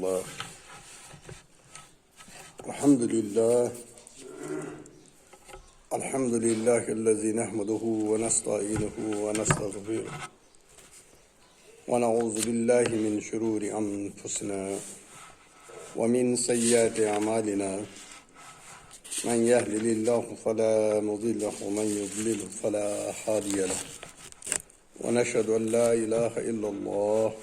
الله. الحمد لله الذي نحمده ونستعينه ونستغفره ونعوذ بالله من شرور أنفسنا ومن سيئات أعمالنا من يهده الله فلا مضل له ومن يضلل فلا هادي له ونشهد أن لا إله إلا الله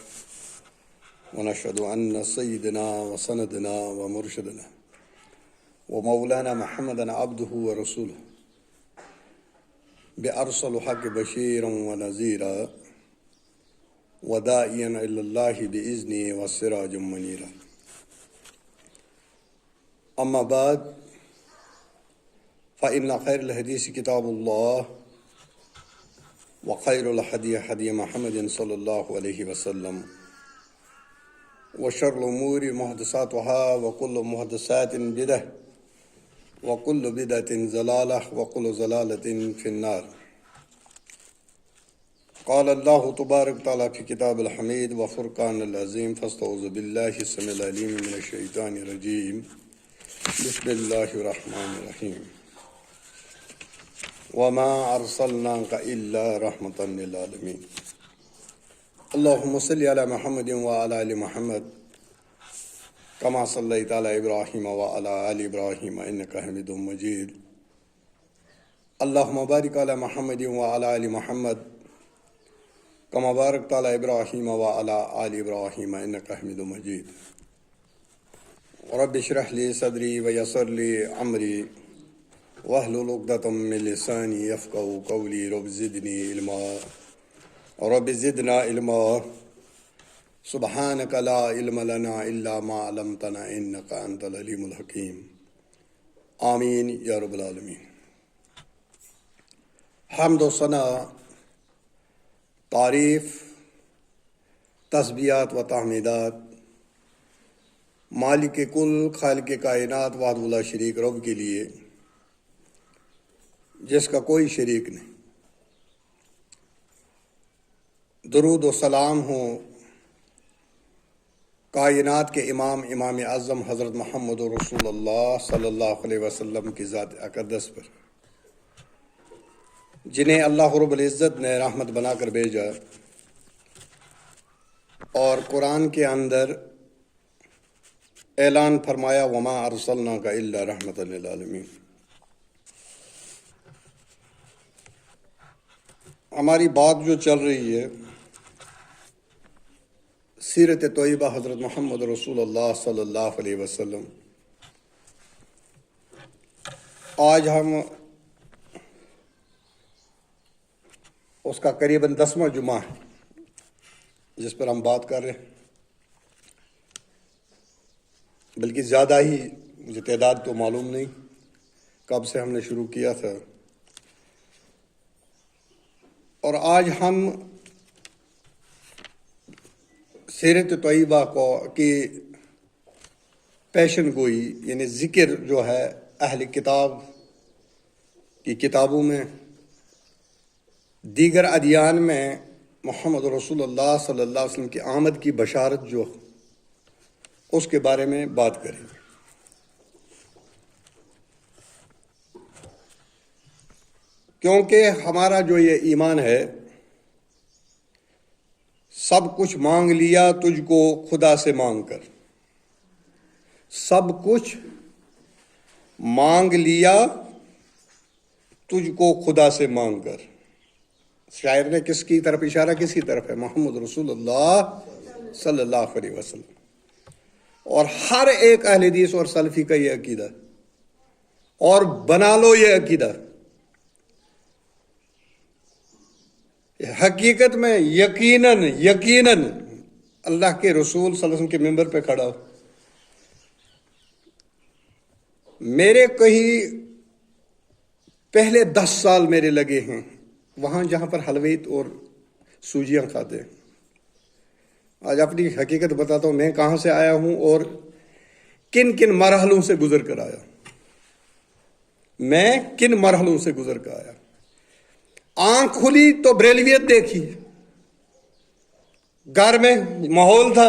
ونشهد أن سيدنا وسندنا ومرشدنا ومولانا محمدا عبده ورسوله بأرسل حق بشيرا ونذيرا وداعيا إلى الله بإذنه وسراجا منيرا. أما بعد فإن خير الحديث كتاب الله وخير الهدي هدي محمد صلى الله عليه وسلم وشر الأمور محدثاتها وكل محدثات بدعة وكل بدعة ضلالة وكل ضلالة في النار. قال الله تبارك وتعالى في كتاب الحميد وفرقان العظيم فاستعوذ بالله السميع العليم من الشيطان الرجيم. بسم الله الرحمن الرحيم. وما أرسلناك إلا رحمة للعالمين. اللهم صل على محمد وعلى آل محمد كما صليت على إبراهيم وعلى آل إبراهيم إنك حميد مجيد. اللهم بارك على محمد وعلى آل محمد كما باركت على إبراهيم وعلى آل إبراهيم إنك حميد مجيد. رب اشرح لي صدري ويسر لي أمري واحلل عقدة من لساني يفقهوا قولي. رب زدني علما رب زدنا علما سبحانك لا علم لنا إلا ما علمتنا إنك أنت العليم الحكيم. آمین یا رب العالمین. حمد و ثنا، تعریف، تسبیحات و تحمیدات مالک کل خالق کائنات وحدہ لا شریک رب کے لیے جس کا کوئی شریک نہیں. درود و سلام ہوں کائنات کے امام اعظم حضرت محمد رسول اللہ صلی اللہ علیہ وسلم کی ذات اقدس پر، جنہیں اللہ رب العزت نے رحمت بنا کر بھیجا اور قرآن کے اندر اعلان فرمایا وما ارسلناک الا رحمۃ للعالمین. ہماری بات جو چل رہی ہے سیرت طیبہ حضرت محمد رسول اللہ صلی اللہ علیہ وسلم. آج ہم اس کا قریباً 10واں جمعہ ہے جس پر ہم بات کر رہے ہیں، بلکہ زیادہ ہی، مجھے تعداد تو معلوم نہیں کب سے ہم نے شروع کیا تھا. اور آج ہم سیرت طیبہ کی پیشن گوئی، یعنی ذکر جو ہے اہل کتاب کی کتابوں میں، دیگر ادیان میں محمد رسول اللہ صلی اللہ علیہ وسلم کی آمد کی بشارت جو اس کے بارے میں بات کریں گے. کیونکہ ہمارا جو یہ ایمان ہے، سب کچھ مانگ لیا تجھ کو خدا سے مانگ کر. سب کچھ مانگ لیا تجھ کو خدا سے مانگ کر. شاعر نے کس کی طرف اشارہ کس کی طرف ہے؟ محمد رسول اللہ صلی اللہ علیہ وسلم. اور ہر ایک اہل حدیث اور سلفی کا یہ عقیدہ، اور بنا لو یہ عقیدہ. حقیقت میں یقیناً اللہ کے رسول صلی اللہ علیہ وسلم کے ممبر پہ کھڑا ہو. میرے کہیں پہلے 10 سال میرے لگے ہیں وہاں جہاں پر حلویت اور سوجیاں کھاتے ہیں. آج اپنی حقیقت بتاتا ہوں، میں کہاں سے آیا ہوں اور کن کن مرحلوں سے گزر کر آیا. میں کن مرحلوں سے گزر کر آیا. آنکھ کھلی تو بریلویت دیکھی، گھر میں ماحول تھا،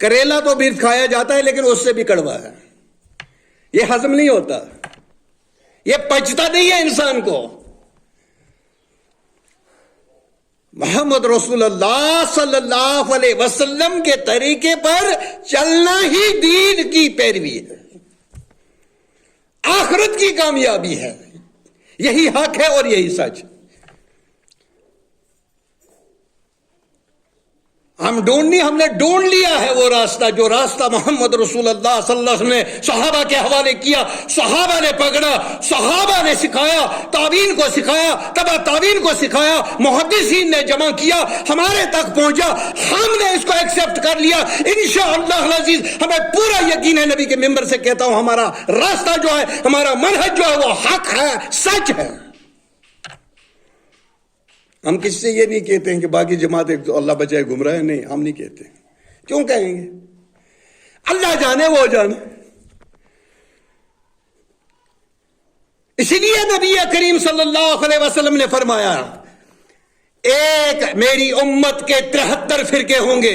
کریلا تو بھی کھایا جاتا ہے لیکن اس سے بھی کڑوا ہے، یہ ہضم نہیں ہوتا، یہ پچتا نہیں ہے انسان کو۔ محمد رسول اللہ صلی اللہ علیہ وسلم کے طریقے پر چلنا ہی دین کی پیروی ہے، آخرت کی کامیابی ہے، یہی حق ہے اور یہی سچ۔ ہم نے ڈھونڈ لیا ہے وہ راستہ، جو راستہ محمد رسول اللہ صلی اللہ علیہ وسلم نے صحابہ کے حوالے کیا، صحابہ نے پکڑا، صحابہ نے سکھایا، تابعین کو سکھایا، تبع تابعین کو سکھایا، محدثین نے جمع کیا، ہمارے تک پہنچا، ہم نے اس کو ایکسپٹ کر لیا۔ انشاءاللہ العزیز ہمیں پورا یقین ہے، نبی کے منبر سے کہتا ہوں، ہمارا راستہ جو ہے، ہمارا منہج جو ہے وہ حق ہے، سچ ہے۔ ہم کسی سے یہ نہیں کہتے ہیں کہ باقی جماعتیں اللہ بچائے گمراہ، نہیں، ہم نہیں کہتے۔ کیوں کہیں گے؟ اللہ جانے وہ جانے۔ اسی لیے نبی کریم صلی اللہ علیہ وسلم نے فرمایا، ایک میری امت کے 73 فرقے ہوں گے،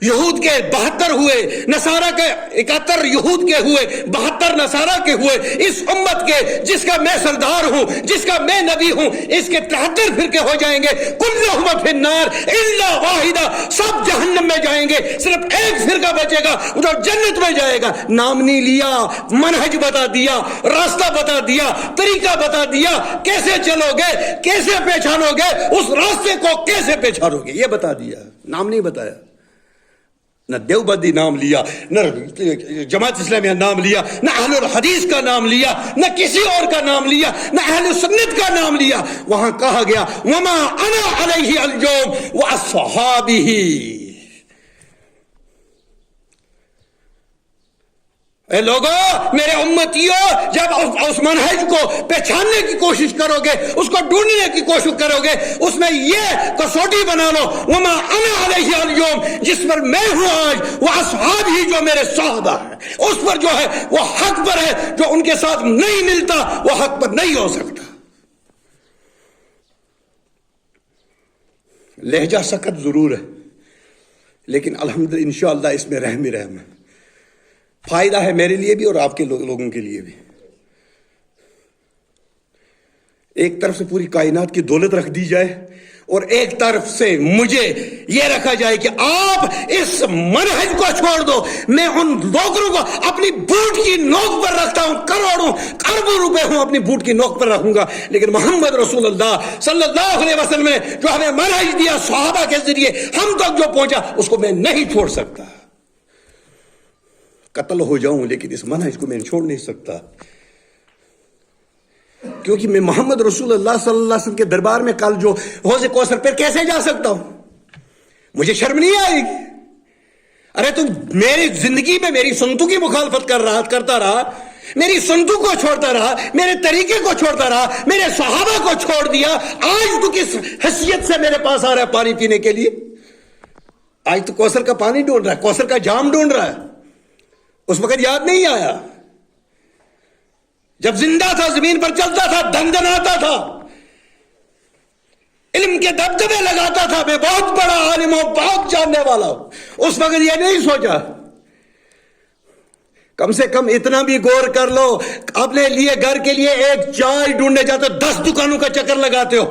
یہود کے 72 ہوئے، نصارہ کے 71 یہود کے ہوئے، 72 نصارہ کے ہوئے، اس امت کے جس کا میں سردار ہوں، جس کا میں نبی ہوں، اس کے 73 فرقے ہو جائیں گے، کلہم فی النار الا واحدہ، سب جہنم میں جائیں گے، صرف ایک فرقہ بچے گا جو جنت میں جائے گا۔ نام نہیں لیا، منہج بتا دیا، راستہ بتا دیا، طریقہ بتا دیا، کیسے چلو گے، کیسے پہچانو گے، اس راستے کو کیسے پہچانو گے، یہ بتا دیا، نام نہیں بتایا۔ نہ دیوبندی نام لیا، نہ جماعت اسلامیہ نام لیا، نہ اہل الحدیث کا نام لیا، نہ کسی اور کا نام لیا، نہ اہل سنت کا نام لیا۔ وہاں کہا گیا وما انا علیہ اليوم واصحابہ۔ اے لوگوں، میرے امتیوں، جب اس منہج کو پہچاننے کی کوشش کرو گے، اس کو ڈھونڈنے کی کوشش کرو گے، اس میں یہ کسوٹی بنا لو، وما انا علیہ اليوم، جس پر میں ہوں آج، وہ اصحاب ہی جو میرے صحابہ ہیں، اس پر جو ہے وہ حق پر ہے، جو ان کے ساتھ نہیں ملتا وہ حق پر نہیں ہو سکتا۔ لہجہ سخت ضرور ہے، لیکن الحمدللہ انشاءاللہ اس میں رحم ہی رحم ہے۔ فائدہ ہے میرے لیے بھی اور آپ کے لوگوں کے لیے بھی۔ ایک طرف سے پوری کائنات کی دولت رکھ دی جائے اور ایک طرف سے مجھے یہ رکھا جائے کہ آپ اس منہج کو چھوڑ دو۔ میں ان لوگوں کو اپنی بوٹ کی نوک پر رکھتا ہوں، کروڑوں اربوں روپے ہوں اپنی بوٹ کی نوک پر رکھوں گا، لیکن محمد رسول اللہ صلی اللہ علیہ وسلم نے جو ہمیں منہج دیا صحابہ کے ذریعے ہم تک جو پہنچا، اس کو میں نہیں چھوڑ سکتا۔ قتل ہو جاؤں لیکن اس منہج کو میں چھوڑ نہیں سکتا، کیونکہ میں محمد رسول اللہ صلی اللہ علیہ وسلم کے دربار میں کل جو حوض کوثر پر کیسے جا سکتا ہوں؟ مجھے شرم نہیں آئے گی؟ ارے تم میری زندگی میں میری سنتوں کی مخالفت کرتا رہا، میری سنتوں کو چھوڑتا رہا، میرے طریقے کو چھوڑتا رہا، میرے صحابہ کو چھوڑ دیا، آج تو کس حیثیت سے میرے پاس آ رہا ہے پانی پینے کے لیے؟ آج تو کوثر کا پانی ڈھونڈ رہا ہے، کوثر کا جام ڈھونڈ رہا ہے۔ اس وقت یاد نہیں آیا؟ جب زندہ تھا، زمین پر چلتا تھا، دندناتا تھا، علم کے دبدبے لگاتا تھا، میں بہت بڑا عالم ہوں، بہت جاننے والا ہوں، اس وقت یہ نہیں سوچا؟ کم سے کم اتنا بھی غور کر لو، اپنے لیے گھر کے لیے ایک چائے ڈھونڈنے جاتے ہو، 10 دکانوں کا چکر لگاتے ہو،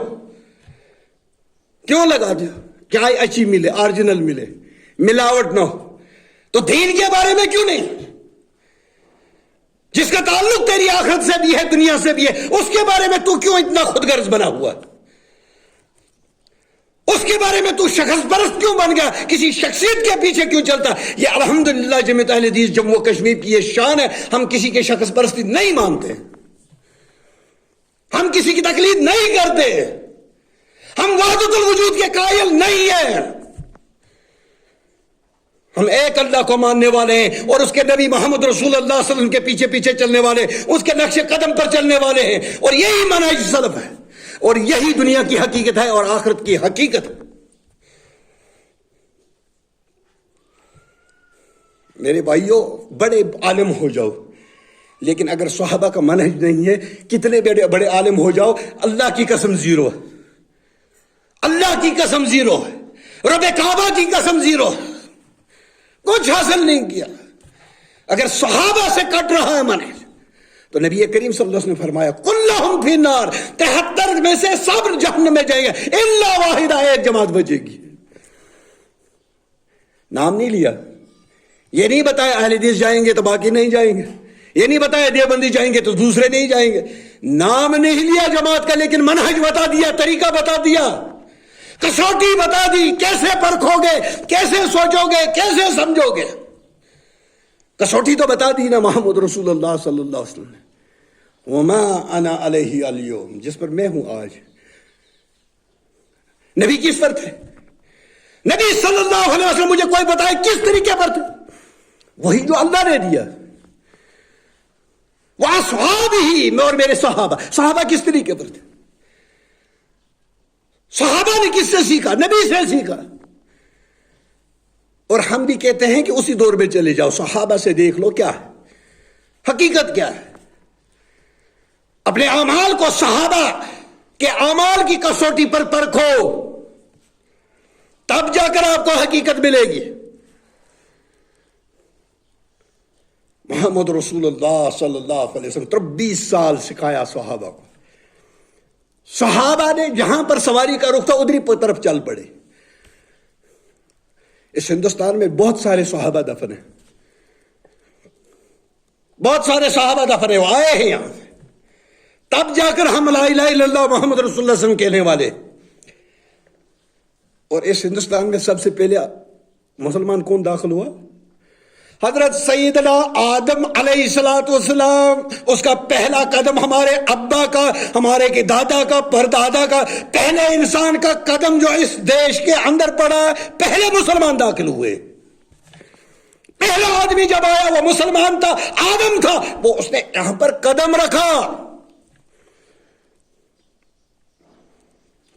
کیوں لگاتے ہو؟ چائے اچھی ملے، آرجنل ملے، ملاوٹ نہ ہو۔ تو دین کے بارے میں کیوں نہیں؟ جس کا تعلق تیری آخرت سے بھی ہے، دنیا سے بھی ہے، اس کے بارے میں تو کیوں اتنا خود غرض بنا ہوا؟ اس کے بارے میں تو شخص پرست کیوں بن گیا؟ کسی شخصیت کے پیچھے کیوں چلتا؟ یہ الحمدللہ جمعیت اہل حدیث جموں و کشمیر کی یہ شان ہے، ہم کسی کے شخص پرستی نہیں مانتے، ہم کسی کی تقلید نہیں کرتے، ہم وحدت الوجود کے قائل نہیں ہیں، ہم ایک اللہ کو ماننے والے ہیں اور اس کے نبی محمد رسول اللہ صلی اللہ علیہ وسلم کے پیچھے پیچھے چلنے والے، اس کے نقش قدم پر چلنے والے ہیں، اور یہی منہج سلف ہے، اور یہی دنیا کی حقیقت ہے اور آخرت کی حقیقت ہے۔ میرے بھائیوں، بڑے عالم ہو جاؤ، لیکن اگر صحابہ کا منہج نہیں ہے، کتنے بڑے عالم ہو جاؤ، اللہ کی قسم زیرو ہے، اللہ کی قسم زیرو ہے، رب کعبہ کی قسم زیرو ہے، کچھ حاصل نہیں کیا. اگر صحابہ سے کٹ رہا ہے منہج تو نبی کریم صلی اللہ علیہ وسلم نے فرمایا کلہم فی النار، 73 میں سے سب جہنم میں جائیں گے الا واحدہ، ایک جماعت بچے گی. نام نہیں لیا، یہ نہیں بتایا اہل حدیث جائیں گے تو باقی نہیں جائیں گے، یہ نہیں بتایا دیوبندی جائیں گے تو دوسرے نہیں جائیں گے. نام نہیں لیا جماعت کا، لیکن منہج بتا دیا، طریقہ بتا دیا، کسوٹی بتا دی، کیسے پرکھو گے، کیسے سوچو گے، کیسے سمجھو گے. کسوٹی تو بتا دی نا محمد رسول اللہ صلی اللہ علیہ وسلم نے. وما انا علیہ اليوم، جس پر میں ہوں آج. نبی کس پر تھے؟ نبی صلی اللہ علیہ وسلم مجھے کوئی بتائے کس طریقے پر تھے؟ وہی جو اللہ نے دیا. وَأَصْحَابِهِ، میں اور میرے صحابہ. صحابہ کس طریقے پر تھے؟ صحابہ نے کس سے سیکھا؟ نبی سے سیکھا. اور ہم بھی کہتے ہیں کہ اسی دور میں چلے جاؤ، صحابہ سے دیکھ لو کیا ہے، حقیقت کیا ہے. اپنے اعمال کو صحابہ کے اعمال کی کسوٹی پر پرکھو، تب جا کر آپ کو حقیقت ملے گی. محمد رسول اللہ صلی اللہ علیہ وسلم 23 سال سکھایا صحابہ کو. صحابہ نے جہاں پر سواری کا رخ تھا ادھری طرف چل پڑے. اس ہندوستان میں بہت سارے صحابہ دفن ہیں، بہت سارے صحابہ دفن ہیں، وہ آئے ہیں یہاں سے، تب جا کر ہم لا الہ الا اللہ محمد رسول اللہ صلی اللہ علیہ وسلم کہنے والے. اور اس ہندوستان میں سب سے پہلے مسلمان کون داخل ہوا؟ حضرت سیدنا آدم علیہ السلام. اس کا پہلا قدم ہمارے ابا کا، ہمارے کے دادا کا، پردادا کا، پہلے انسان کا قدم جو اس دیش کے اندر پڑا، پہلے مسلمان داخل ہوئے. پہلا آدمی جب آیا وہ مسلمان تھا، آدم تھا، وہ اس نے یہاں پر قدم رکھا.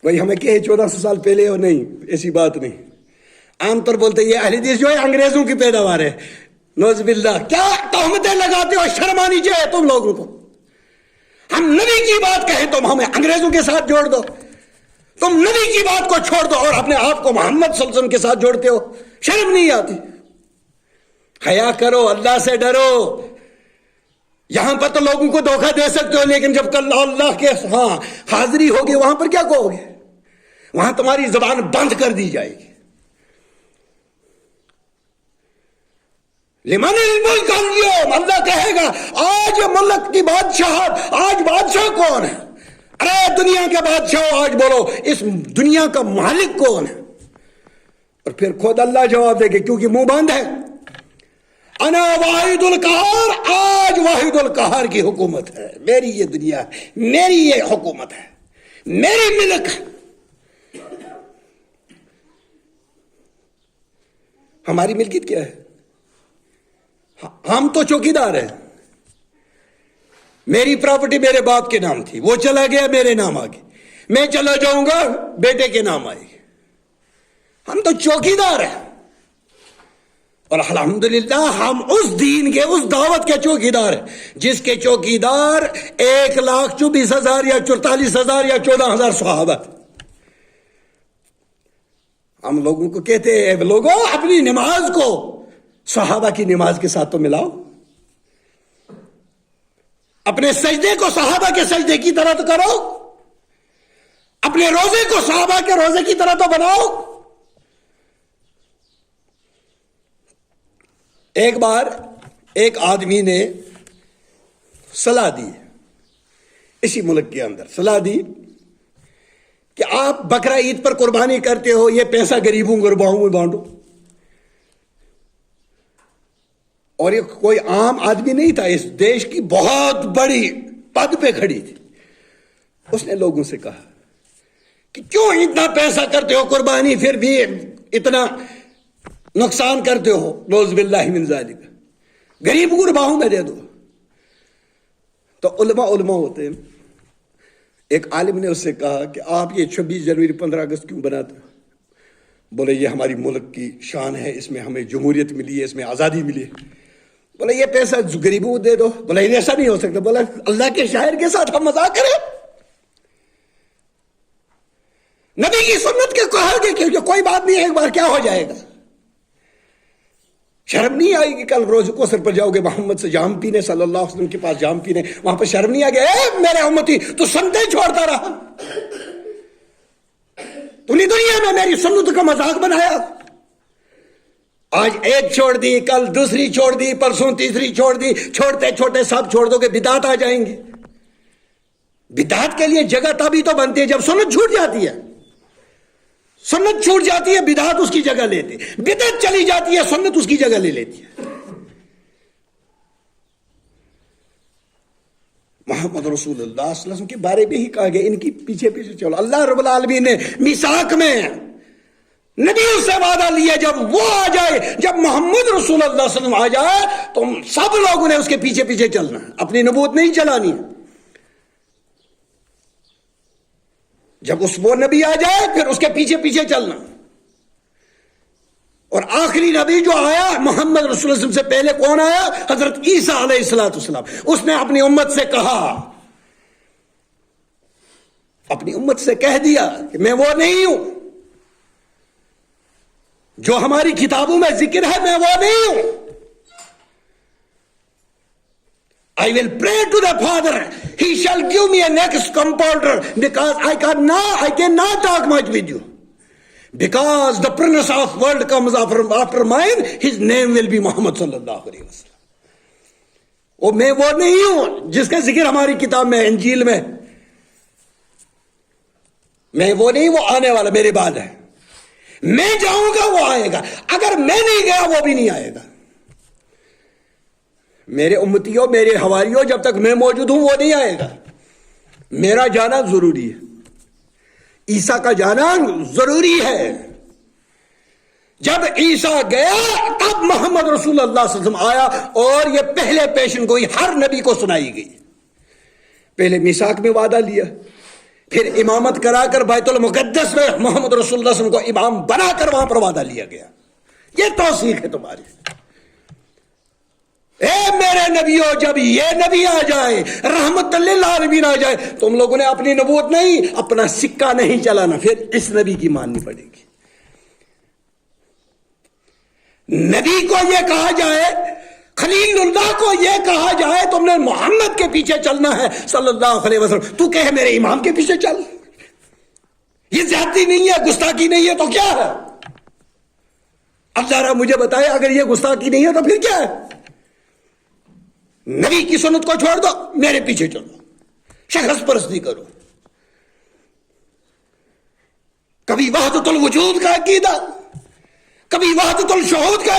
وہی ہمیں کہ 1400 سال پہلے ہو، نہیں، ایسی بات نہیں. عام طور بولتے یہ اہل حدیث جو ہے انگریزوں کی پیداوار ہے. نعوذ باللہ، کیا تہمتیں لگاتے ہو، شرم آنی چاہیے تم لوگوں کو. ہم نبی کی بات کہیں تم ہمیں انگریزوں کے ساتھ جوڑ دو. تم نبی کی بات کو چھوڑ دو اور اپنے آپ کو محمد صلی اللہ علیہ وسلم کے ساتھ جوڑتے ہو. شرم نہیں آتی؟ حیا کرو، اللہ سے ڈرو. یہاں پر تو لوگوں کو دھوکہ دے سکتے ہو، لیکن جب کل اللہ کے ہاں حاضری ہوگی وہاں پر کیا کہو گے؟ وہاں تمہاری زبان بند کر دی جائے گی. لمن الملک اليوم، اللہ کہے گا آج ملک کی بادشاہت، آج بادشاہ کون ہے؟ ارے دنیا کے بادشاہ آج بولو اس دنیا کا مالک کون ہے؟ اور پھر خود اللہ جواب دے گے کیونکہ منہ بند ہے. انا واحد القہار، آج واحد القہار کی حکومت ہے، میری یہ دنیا ہے، میری یہ حکومت ہے، میری ملک ہے. ہماری ملکیت کیا ہے؟ ہم تو چوکیدار ہیں. میری پراپرٹی میرے باپ کے نام تھی، وہ چلا گیا میرے نام آ گئی، میں چلا جاؤں گا بیٹے کے نام آئے گی. ہم تو چوکیدار ہیں. اور الحمدللہ ہم اس دین کے، اس دعوت کے چوکیدار ہیں جس کے چوکیدار 1,24,000 یا 44,000 یا 14,000 صحابہ. ہم لوگوں کو کہتے ہیں لوگوں اپنی نماز کو صحابہ کی نماز کے ساتھ تو ملاؤ، اپنے سجدے کو صحابہ کے سجدے کی طرح تو کرو، اپنے روزے کو صحابہ کے روزے کی طرح تو بناؤ. ایک بار ایک آدمی نے صلاح دی، اسی ملک کے اندر صلاح دی کہ آپ بقرہ عید پر قربانی کرتے ہو، یہ پیسہ غریبوں غرباؤں میں بانٹو. اور یہ کوئی عام آدمی نہیں تھا، اس دیش کی بہت بڑی پد پہ کھڑی تھی. اس نے لوگوں سے کہا کہ کیوں اتنا پیسہ کرتے ہو قربانی، پھر بھی اتنا نقصان کرتے ہو، نعوذ باللہ من ذالک، غریب غرباؤں میں دے دو. تو علماء ہوتے ہیں. ایک عالم نے اس سے کہا کہ آپ یہ 26 جنوری 15 اگست کیوں بناتے ہو؟ بولے یہ ہماری ملک کی شان ہے، اس میں ہمیں جمہوریت ملی ہے، اس میں آزادی ملی ہے. بولے یہ پیسہ غریبوں کو دے دو. بولے ایسا نہیں ہو سکتا. بولا اللہ کے شاعر کے ساتھ ہم مذاق کریں؟ نبی کی سنت کے کہا کہ کوئی بات نہیں، ایک بار کیا ہو جائے گا. شرم نہیں آئے گی کل روز کوثر پر جاؤ گے محمد سے جام پینے، صلی اللہ علیہ وسلم کے پاس جام پینے، وہاں پر شرم نہیں آ گیا اے میرے امتی تو سنتیں چھوڑتا رہا، تو نہیں دنیا میں میری سنت کا مذاق بنایا؟ آج ایک چھوڑ دی، کل دوسری چھوڑ دی، پرسوں تیسری چھوڑ دی، چھوڑتے چھوڑتے سب چھوڑ دو گے، بدعت آ جائیں گے۔ بدعت کے لیے جگہ تبھی تو بنتی ہے جب سنت چھوٹ جاتی ہے، سنت چھوٹ جاتی ہے بدعت اس کی جگہ لیتی، بدعت چلی جاتی ہے سنت اس کی جگہ لے لیتی ہے۔ محمد رسول اللہ صلی اللہ علیہ وسلم کے بارے میں ہی کہا گیا ان کی پیچھے پیچھے چلو۔ اللہ رب العالمین نے میثاق میں نبیوں سے وعدہ لیا جب وہ آ جائے، جب محمد رسول اللہ صلی اللہ علیہ وسلم آ جائے تو سب لوگوں نے اس کے پیچھے پیچھے چلنا ہے، اپنی نبوت نہیں چلانی ہے۔ جب وہ نبی آ جائے پھر اس کے پیچھے پیچھے چلنا۔ اور آخری نبی جو آیا محمد رسول اللہ صلی اللہ علیہ وسلم سے پہلے کون آیا؟ حضرت عیسیٰ علیہ السلام۔ اس نے اپنی امت سے کہا، اپنی امت سے کہہ دیا کہ میں وہ نہیں ہوں جو ہماری کتابوں میں ذکر ہے، میں وہ نہیں ہوں۔ I will pray to the Father, He shall give me a next compounder, because I cannot talk much with you. Because the Prince of world comes after mine, his name will be Muhammad sallallahu alaihi wasallam. وہ میں وہ نہیں ہوں جس کا ذکر ہماری کتاب میں انجیل میں، میں وہ نہیں، وہ آنے والا میرے بعد ہے۔ میں جاؤں گا وہ آئے گا، اگر میں نہیں گیا وہ بھی نہیں آئے گا۔ میرے امتیوں، میرے حواریوں، جب تک میں موجود ہوں وہ نہیں آئے گا۔ میرا جانا ضروری ہے، عیسیٰ کا جانا ضروری ہے۔ جب عیسیٰ گیا تب محمد رسول اللہ صلی اللہ علیہ وسلم آیا، اور یہ پہلے پیشن گوئی ہر نبی کو سنائی گئی۔ پہلے میثاق میں وعدہ لیا، پھر امامت کرا کر بیت المقدس میں محمد رسول اللہ صلی اللہ علیہ وسلم کو امام بنا کر وہاں پر وعدہ لیا گیا۔ یہ توثیق ہے تمہاری۔ اے میرے نبیوں، جب یہ نبی آ جائے، رحمت للعالمین آ جائے، تم لوگوں نے اپنی نبوت نہیں، اپنا سکہ نہیں چلانا، پھر اس نبی کی ماننی پڑے گی۔ نبی کو یہ کہا جائے، خلیل اللہ کو یہ کہا جائے تم نے محمد کے پیچھے چلنا ہے صلی اللہ علیہ وسلم، تو کہے میرے امام کے پیچھے چل، یہ زیادتی نہیں ہے، گستاخی نہیں ہے تو کیا ہے؟ اب ذرا مجھے بتائے، اگر یہ گستاخی نہیں ہے تو پھر کیا ہے؟ نبی کی سنت کو چھوڑ دو، میرے پیچھے چلو، شخص پرستی کرو۔ کبھی وحدت الوجود کا عقیدہ، کبھی وحدت الشہود کا